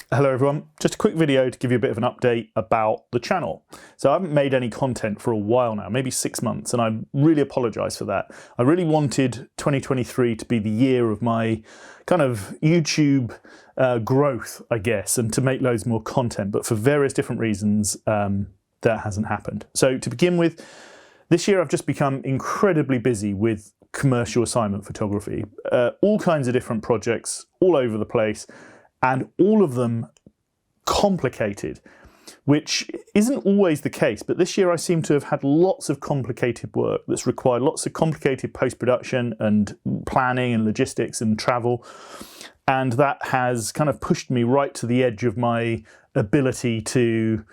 Hello everyone, just a quick video to give you a bit of an update about the channel. So I haven't made any content for a while now, maybe 6 months, and I really apologise for that. I really wanted 2023 to be the year of my kind of YouTube growth, I guess, and to make loads more content, but for various different reasons that hasn't happened. So to begin with, this year I've just become incredibly busy with commercial assignment photography, all kinds of different projects all over the place, and all of them complicated, which isn't always the case, but this year I seem to have had lots of complicated work that's required lots of complicated post-production and planning and logistics and travel, and that has kind of pushed me right to the edge of my ability to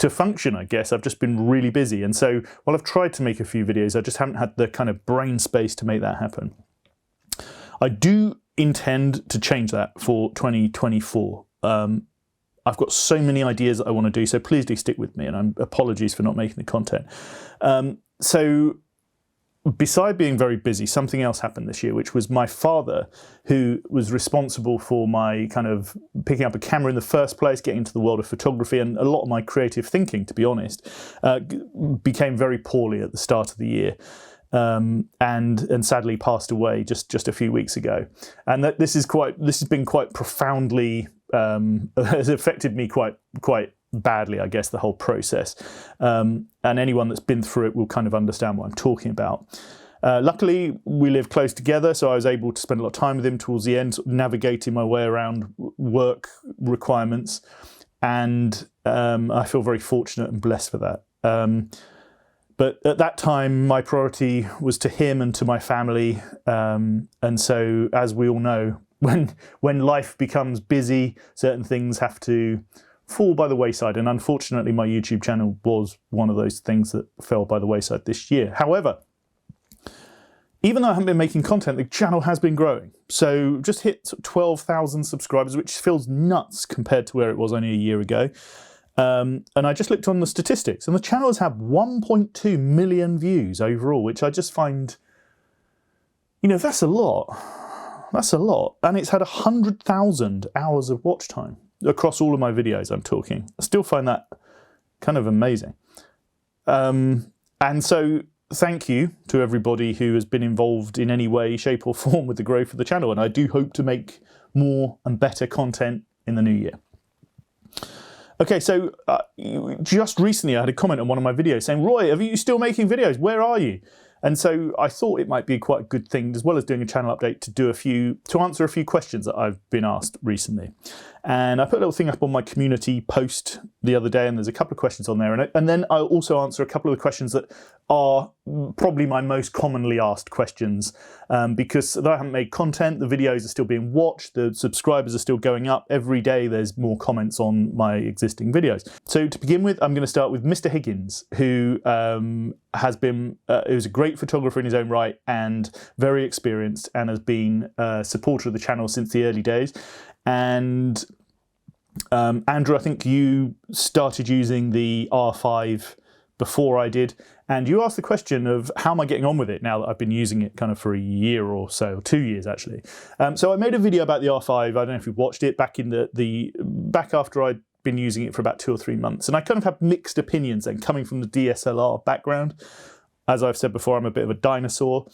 function, I guess. I've just been really busy, and so while I've tried to make a few videos, I just haven't had the kind of brain space to make that happen. I do intend to change that for 2024. I've got so many ideas that I want to do, so please do stick with me, and apologies for not making the content. So beside being very busy, something else happened this year, which was my father, who was responsible for my kind of picking up a camera in the first place, getting into the world of photography, and a lot of my creative thinking, to be honest, became very poorly at the start of the year. And sadly passed away just a few weeks ago, and this has been quite profoundly has affected me quite badly, I guess, the whole process. And anyone that's been through it will kind of understand what I'm talking about. Luckily, we live close together, so I was able to spend a lot of time with him towards the end, sort of navigating my way around work requirements, and I feel very fortunate and blessed for that. But at that time, my priority was to him and to my family. And so, as we all know, when life becomes busy, certain things have to fall by the wayside. And unfortunately, my YouTube channel was one of those things that fell by the wayside this year. However, even though I haven't been making content, the channel has been growing. So just hit 12,000 subscribers, which feels nuts compared to where it was only a year ago. And I just looked on the statistics, and the channel has had 1.2 million views overall, which I just find, you know, that's a lot. That's a lot. And it's had 100,000 hours of watch time across all of my videos I'm talking. I still find that kind of amazing. And so thank you to everybody who has been involved in any way, shape or form with the growth of the channel. And I do hope to make more and better content in the new year. Okay, so just recently I had a comment on one of my videos saying, Roy, are you still making videos? Where are you? And so I thought it might be quite a good thing, as well as doing a channel update, to answer a few questions that I've been asked recently. And I put a little thing up on my community post the other day, and there's a couple of questions on there. And then I'll also answer a couple of the questions that are probably my most commonly asked questions, because though I haven't made content, the videos are still being watched, the subscribers are still going up. Every day there's more comments on my existing videos. So to begin with, I'm going to start with Mr. Higgins, who who's a great photographer in his own right and very experienced, and has been a supporter of the channel since the early days. And Andrew, I think you started using the R5 before I did, and you asked the question of how am I getting on with it now that I've been using it kind of for a year or so, 2 years actually. So I made a video about the R5. I don't know if you've watched it, back in back after I'd been using it for about 2 or 3 months, and I kind of have mixed opinions then, coming from the DSLR background. As I've said before, I'm a bit of a dinosaur,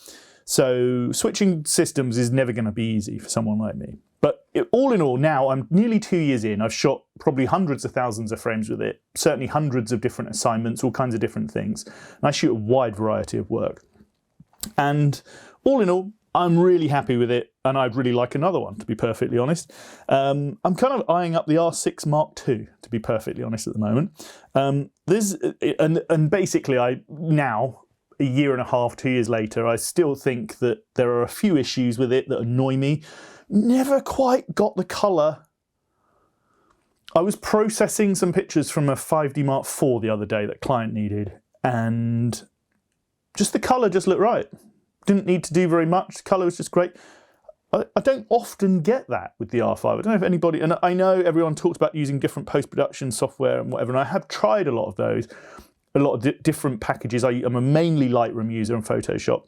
so switching systems is never going to be easy for someone like me. But all in all, now I'm nearly 2 years in. I've shot probably hundreds of thousands of frames with it, certainly hundreds of different assignments, all kinds of different things. And I shoot a wide variety of work. And all in all, I'm really happy with it, and I'd really like another one, to be perfectly honest. I'm kind of eyeing up the R6 Mark II, to be perfectly honest, at the moment. Basically, now, a year and a half, 2 years later, I still think that there are a few issues with it that annoy me. Never quite got the colour. I was processing some pictures from a 5D Mark IV the other day that client needed, and just the colour just looked right. Didn't need to do very much. The colour was just great. I don't often get that with the R5. I don't know if anybody, and I know everyone talks about using different post-production software and whatever, and I have tried a lot of those, a lot of different packages. I'm a mainly Lightroom user and Photoshop.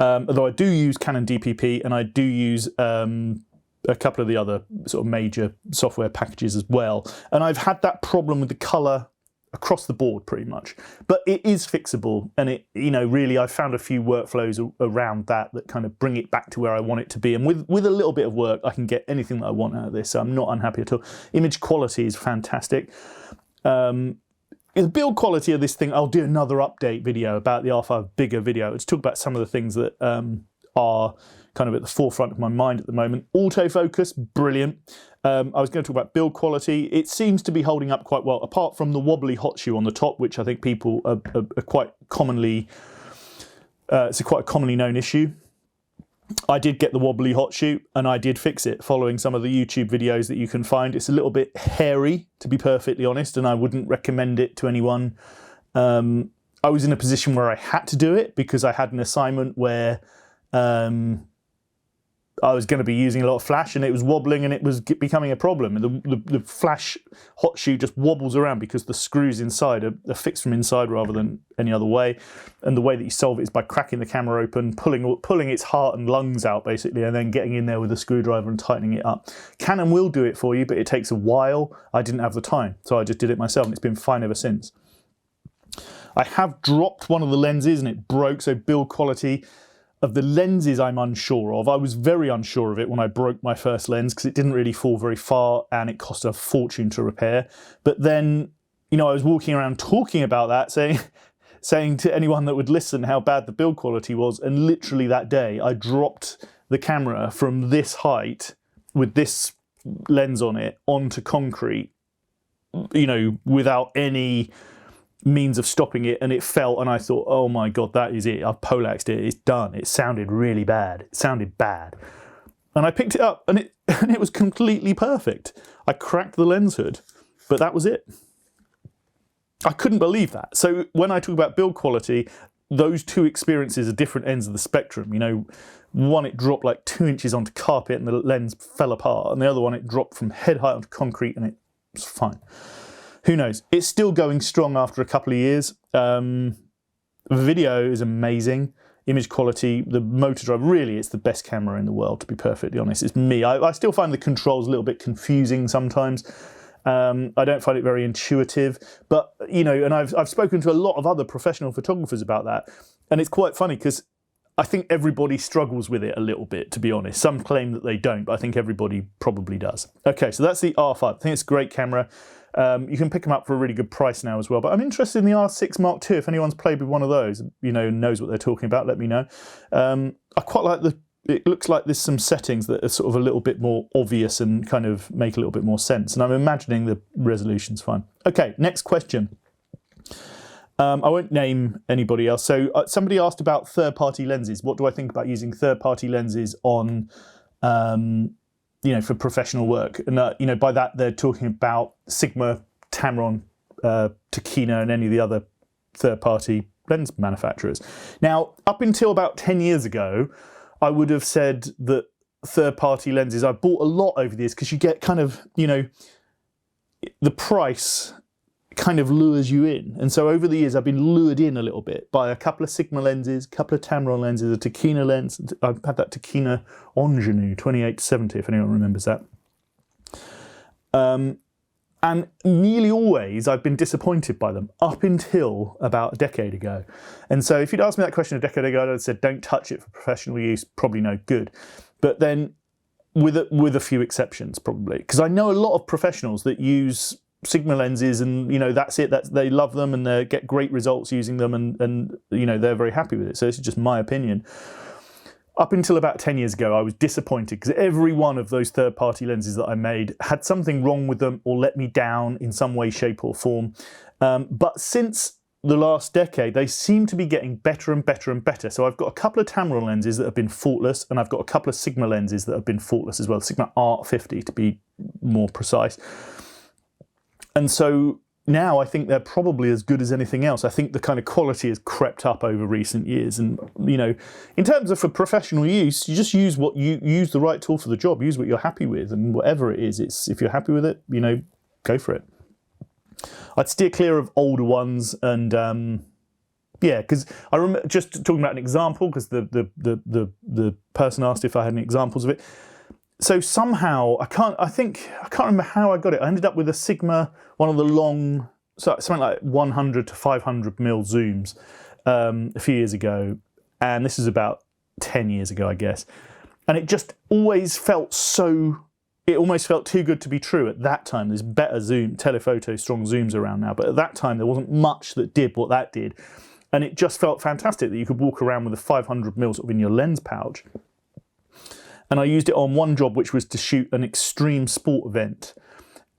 Although I do use Canon DPP, and I do use a couple of the other sort of major software packages as well. And I've had that problem with the colour across the board pretty much, but it is fixable, and it, you know, really I've found a few workflows around that kind of bring it back to where I want it to be, and with a little bit of work I can get anything that I want out of this, so I'm not unhappy at all. Image quality is fantastic. The build quality of this thing, I'll do another update video about the R5, bigger video. Let's talk about some of the things that are kind of at the forefront of my mind at the moment. Autofocus, brilliant. I was going to talk about build quality. It seems to be holding up quite well, apart from the wobbly hot shoe on the top, which I think people are quite commonly, it's a quite a commonly known issue. I did get the wobbly hot shoe and I did fix it following some of the YouTube videos that you can find. It's a little bit hairy, to be perfectly honest, and I wouldn't recommend it to anyone. I was in a position where I had to do it because I had an assignment where I was going to be using a lot of flash and it was wobbling and it was becoming a problem. And the flash hot shoe just wobbles around because the screws inside are fixed from inside rather than any other way. And the way that you solve it is by cracking the camera open, pulling its heart and lungs out basically, and then getting in there with a screwdriver and tightening it up. Canon will do it for you, but it takes a while. I didn't have the time, so I just did it myself and it's been fine ever since. I have dropped one of the lenses and it broke, so build quality of the lenses I'm unsure of. I was very unsure of it when I broke my first lens because it didn't really fall very far and it cost a fortune to repair. But then, you know, I was walking around talking about that, saying to anyone that would listen how bad the build quality was, and literally that day I dropped the camera from this height with this lens on it onto concrete, you know, without any means of stopping it, and it fell, and I thought, oh my god, that is it, I've poleaxed it, it's done. It sounded really bad, it sounded bad, and I picked it up and it was completely perfect. I cracked the lens hood, but that was it. I couldn't believe that. So when I talk about build quality, those two experiences are different ends of the spectrum. You know, one it dropped like 2 inches onto carpet and the lens fell apart, and the other one it dropped from head height onto concrete and it was fine. Who knows? It's still going strong after a couple of years. Video is amazing. Image quality, the motor drive, really it's the best camera in the world, to be perfectly honest. It's me. I still find the controls a little bit confusing sometimes. I don't find it very intuitive, but you know, and I've spoken to a lot of other professional photographers about that, and it's quite funny because I think everybody struggles with it a little bit, to be honest. Some claim that they don't, but I think everybody probably does. Okay, so that's the R5. I think it's a great camera. You can pick them up for a really good price now as well. But I'm interested in the R6 Mark II. If anyone's played with one of those, you know, knows what they're talking about, let me know. I quite like it looks like there's some settings that are sort of a little bit more obvious and kind of make a little bit more sense. And I'm imagining the resolution's fine. Okay, next question. I won't name anybody else. So somebody asked about third-party lenses. What do I think about using third-party lenses on, you know, for professional work? And you know, by that they're talking about Sigma, Tamron, Tokina, and any of the other third-party lens manufacturers. Now, up until about 10 years ago, I would have said that third-party lenses, I bought a lot over the years because you get kind of, you know, the price kind of lures you in. And so over the years, I've been lured in a little bit by a couple of Sigma lenses, a couple of Tamron lenses, a Tokina lens. I've had that Tokina Ingenue 28-70, if anyone remembers that. And nearly always I've been disappointed by them up until about a decade ago. And so if you'd asked me that question a decade ago, I'd have said, don't touch it for professional use, probably no good. But then with a few exceptions, probably. Because I know a lot of professionals that use Sigma lenses and, you know, that's it, they love them and they get great results using them, and you know, they're very happy with it. So this is just my opinion. Up until about 10 years ago, I was disappointed because every one of those third-party lenses that I made had something wrong with them or let me down in some way, shape or form. But since the last decade, they seem to be getting better and better and better. So I've got a couple of Tamron lenses that have been faultless, and I've got a couple of Sigma lenses that have been faultless as well, Sigma R5 to be more precise. And so now I think they're probably as good as anything else. I think the kind of quality has crept up over recent years. And, you know, in terms of for professional use, you just use use the right tool for the job, use what you're happy with, and whatever it is, if you're happy with it, you know, go for it. I'd steer clear of older ones, and yeah, because I remember just talking about an example, because the person asked if I had any examples of it. so somehow, I can't remember how I got it. I ended up with a Sigma, one of the long, something like 100 to 500 mil zooms a few years ago. And this is about 10 years ago, I guess. And it just always felt it almost felt too good to be true at that time. There's better telephoto strong zooms around now, but at that time there wasn't much that did what that did. And it just felt fantastic that you could walk around with a 500 mil sort of in your lens pouch. And I used it on one job, which was to shoot an extreme sport event.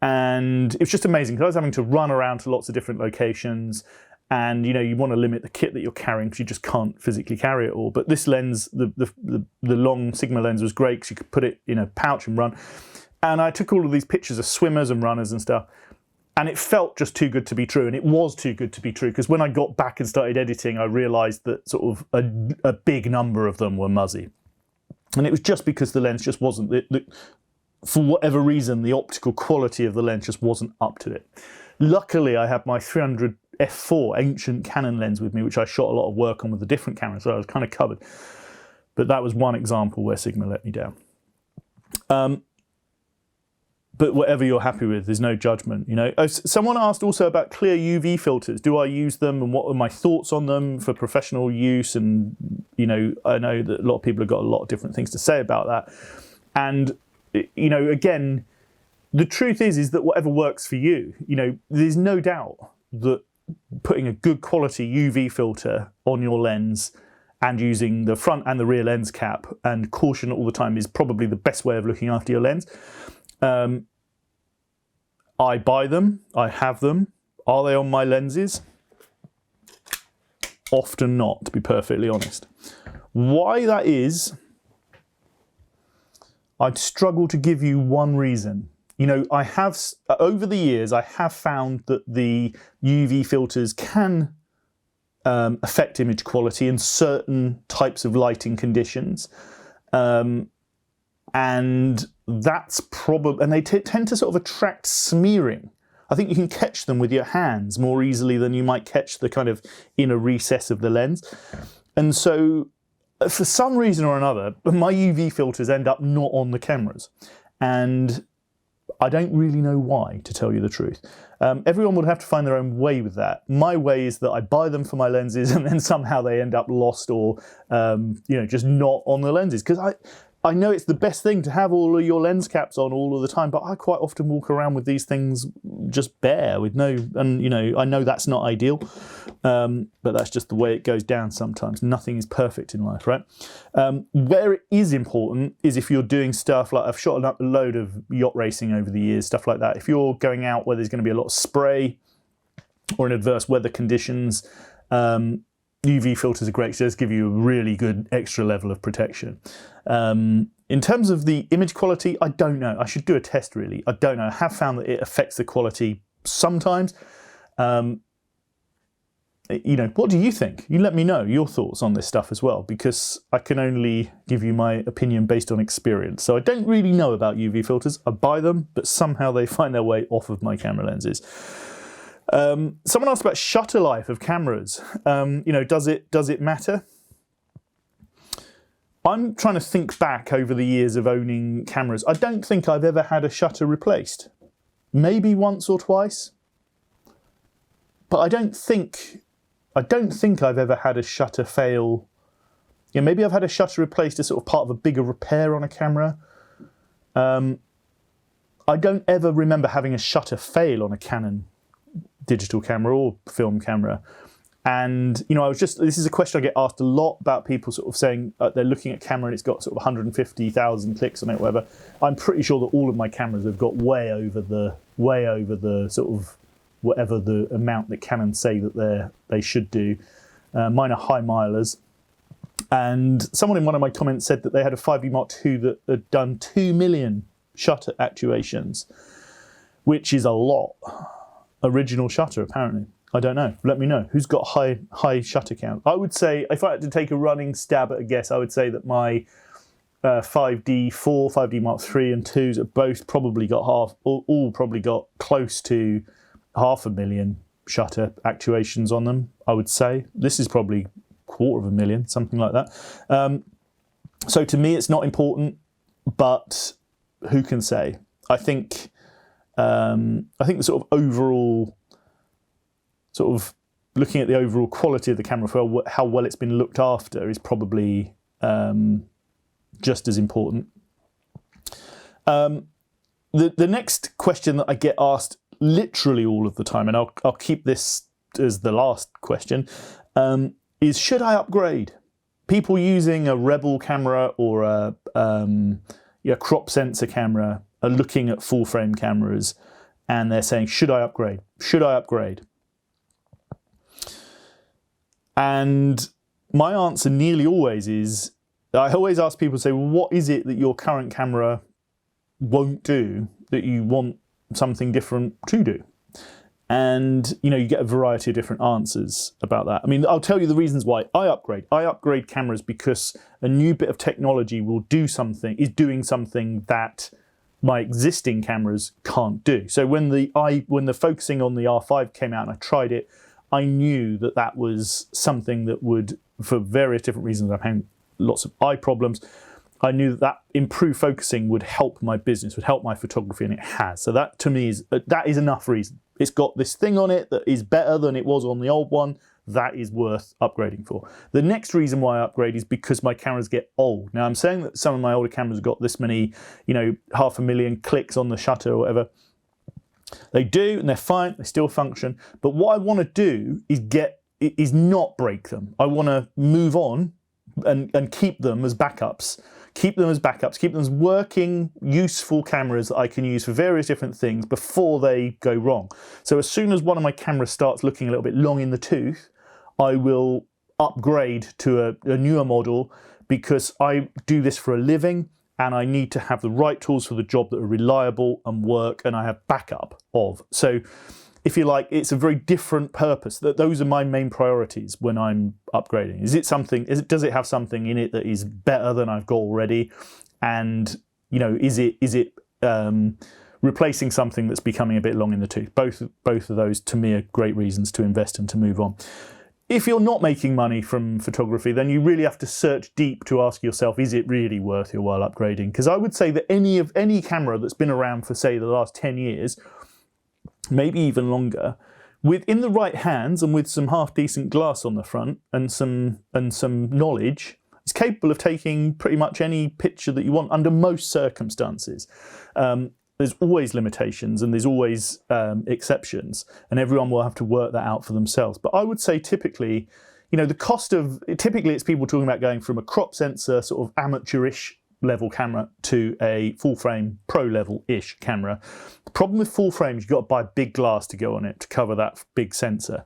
And it was just amazing because I was having to run around to lots of different locations. And you want to limit the kit that you're carrying because you just can't physically carry it all. But this lens, the long Sigma lens, was great because you could put it in a pouch and run. And I took all of these pictures of swimmers and runners and stuff. And it felt just too good to be true. And it was too good to be true because when I got back and started editing, I realised that sort of a big number of them were muzzy. And it was just because the lens just wasn't, for whatever reason, the optical quality of the lens just wasn't up to it. Luckily, I had my 300 f4 ancient Canon lens with me, which I shot a lot of work on with a different camera, so I was kind of covered. But that was one example where Sigma let me down. But whatever you're happy with, there's no judgment. Someone asked also about clear UV filters. Do I use them, and what are my thoughts on them for professional use? And I know that a lot of people have got a lot of different things to say about that. And again, the truth is that whatever works for you. There's no doubt that putting a good quality UV filter on your lens and using the front and the rear lens cap and caution all the time is probably the best way of looking after your lens. I buy them, I have them. Are they on my lenses? Often not, to be perfectly honest. Why that is, I'd struggle to give you one reason. I have, over the years, I have found that the UV filters can affect image quality in certain types of lighting conditions. And that's probably, and they tend to sort of attract smearing. I think you can catch them with your hands more easily than you might catch the kind of inner recess of the lens. And so, for some reason or another, my UV filters end up not on the cameras. And I don't really know why, to tell you the truth. Everyone would have to find their own way with that. My way is that I buy them for my lenses and then somehow they end up lost or, just not on the lenses. Because I know it's the best thing to have all of your lens caps on all of the time, but I quite often walk around with these things just bare with no, and I know that's not ideal, but that's just the way it goes down sometimes. Nothing is perfect in life, right? Where it is important is if you're doing stuff like, I've shot a load of yacht racing over the years, stuff like that. If you're going out where there's going to be a lot of spray or in adverse weather conditions, UV filters are great, so just give you a really good extra level of protection. In terms of the image quality, I don't know. I should do a test, really. I don't know. I have found that it affects the quality sometimes. What do you think? You let me know your thoughts on this stuff as well, because I can only give you my opinion based on experience. So I don't really know about UV filters. I buy them, but somehow they find their way off of my camera lenses. Someone asked about shutter life of cameras. Does it matter? I'm trying to think back over the years of owning cameras. I don't think I've ever had a shutter replaced. Maybe once or twice. But I don't think I've ever had a shutter fail. Maybe I've had a shutter replaced as sort of part of a bigger repair on a camera. I don't ever remember having a shutter fail on a Canon digital camera or film camera. And, this is a question I get asked a lot about people sort of saying they're looking at camera and it's got sort of 150,000 clicks on it, whatever. I'm pretty sure that all of my cameras have got way over the sort of whatever the amount that Canon say that they should do. Mine are high milers. And someone in one of my comments said that they had a 5D Mark II that had done 2 million shutter actuations, which is a lot. Original shutter, apparently. I don't know. Let me know. Who's got high shutter count? I would say, if I had to take a running stab at a guess, I would say that my 5D 4, 5D Mark III and 2s have both probably got all probably got close to 500,000 shutter actuations on them, I would say. This is probably 250,000, something like that. So to me, it's not important, but who can say? I think the sort of overall, sort of looking at the overall quality of the camera for how well it's been looked after is probably just as important. The next question that I get asked literally all of the time, and I'll keep this as the last question, is should I upgrade? People using a Rebel camera or a crop sensor camera are looking at full frame cameras and they're saying, should I upgrade? Should I upgrade? And my answer nearly always is, I always ask people to say, well, what is it that your current camera won't do that you want something different to do? And you get a variety of different answers about that. I mean, I'll tell you the reasons why I upgrade. I upgrade cameras because a new bit of technology is doing something that my existing cameras can't do. So when the focusing on the R5 came out and I tried it, I knew that was something that would, for various different reasons, I've had lots of eye problems. I knew that improved focusing would help my business, would help my photography, and it has. So that to me is enough reason. It's got this thing on it that is better than it was on the old one. That is worth upgrading for. The next reason why I upgrade is because my cameras get old. Now I'm saying that some of my older cameras have got this many, 500,000 clicks on the shutter or whatever. They do, and they're fine. They still function. But what I want to do is not break them. I want to move on and keep them as backups. Keep them as working, useful cameras that I can use for various different things before they go wrong. So as soon as one of my cameras starts looking a little bit long in the tooth, I will upgrade to a newer model because I do this for a living and I need to have the right tools for the job that are reliable and work and I have backup of. So if you like, it's a very different purpose. Those are my main priorities when I'm upgrading. Does it have something in it that is better than I've got already? And is it replacing something that's becoming a bit long in the tooth? Both of those to me are great reasons to invest and to move on. If you're not making money from photography, then you really have to search deep to ask yourself, is it really worth your while upgrading? Because I would say that any camera that's been around for, say, the last 10 years, maybe even longer, in the right hands and with some half decent glass on the front and some knowledge, is capable of taking pretty much any picture that you want under most circumstances. There's always limitations and there's always exceptions, and everyone will have to work that out for themselves. But I would say typically, typically it's people talking about going from a crop sensor sort of amateurish level camera to a full frame pro level-ish camera. The problem with full frames, you've got to buy big glass to go on it to cover that big sensor,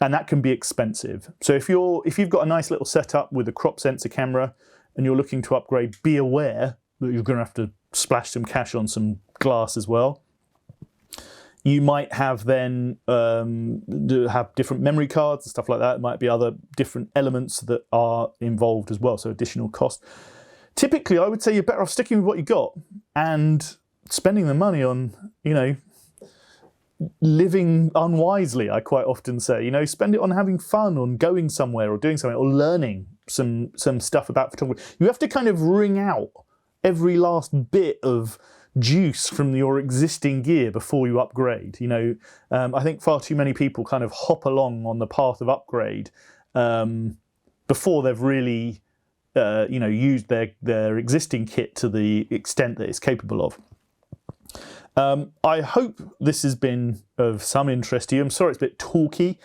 and that can be expensive. So if you've got a nice little setup with a crop sensor camera and you're looking to upgrade, be aware that you're going to have to splash some cash on some glass as well. You might have then have different memory cards and stuff like that. There might be other different elements that are involved as well, so additional cost. Typically, I would say you're better off sticking with what you got and spending the money on, living unwisely, I quite often say. Spend it on having fun, on going somewhere or doing something or learning some stuff about photography. You have to kind of wring out every last bit of juice from your existing gear before you upgrade. I think far too many people kind of hop along on the path of upgrade before they've really used their existing kit to the extent that it's capable of. I hope this has been of some interest to you. I'm sorry it's a bit talky.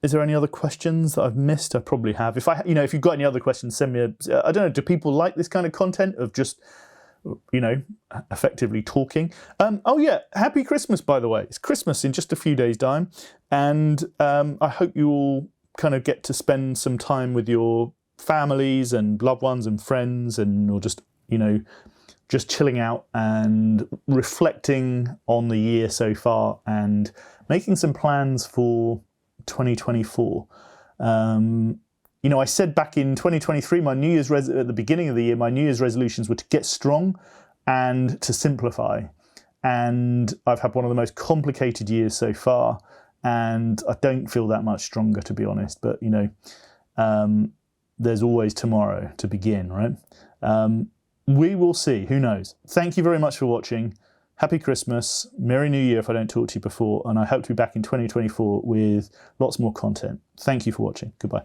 Is there any other questions that I've missed? I probably have. If you've got any other questions, send me I don't know, do people like this kind of content of just, effectively talking? Oh yeah, happy Christmas, by the way. It's Christmas in just a few days' time. And I hope you all kind of get to spend some time with your families and loved ones and friends or just chilling out and reflecting on the year so far and making some plans for 2024. I said back in 2023, at the beginning of the year, my New Year's resolutions were to get strong and to simplify. And I've had one of the most complicated years so far, and I don't feel that much stronger, to be honest. But, there's always tomorrow to begin, right? We will see, who knows. Thank you very much for watching. Happy Christmas, Merry New Year if I don't talk to you before, and I hope to be back in 2024 with lots more content. Thank you for watching. Goodbye.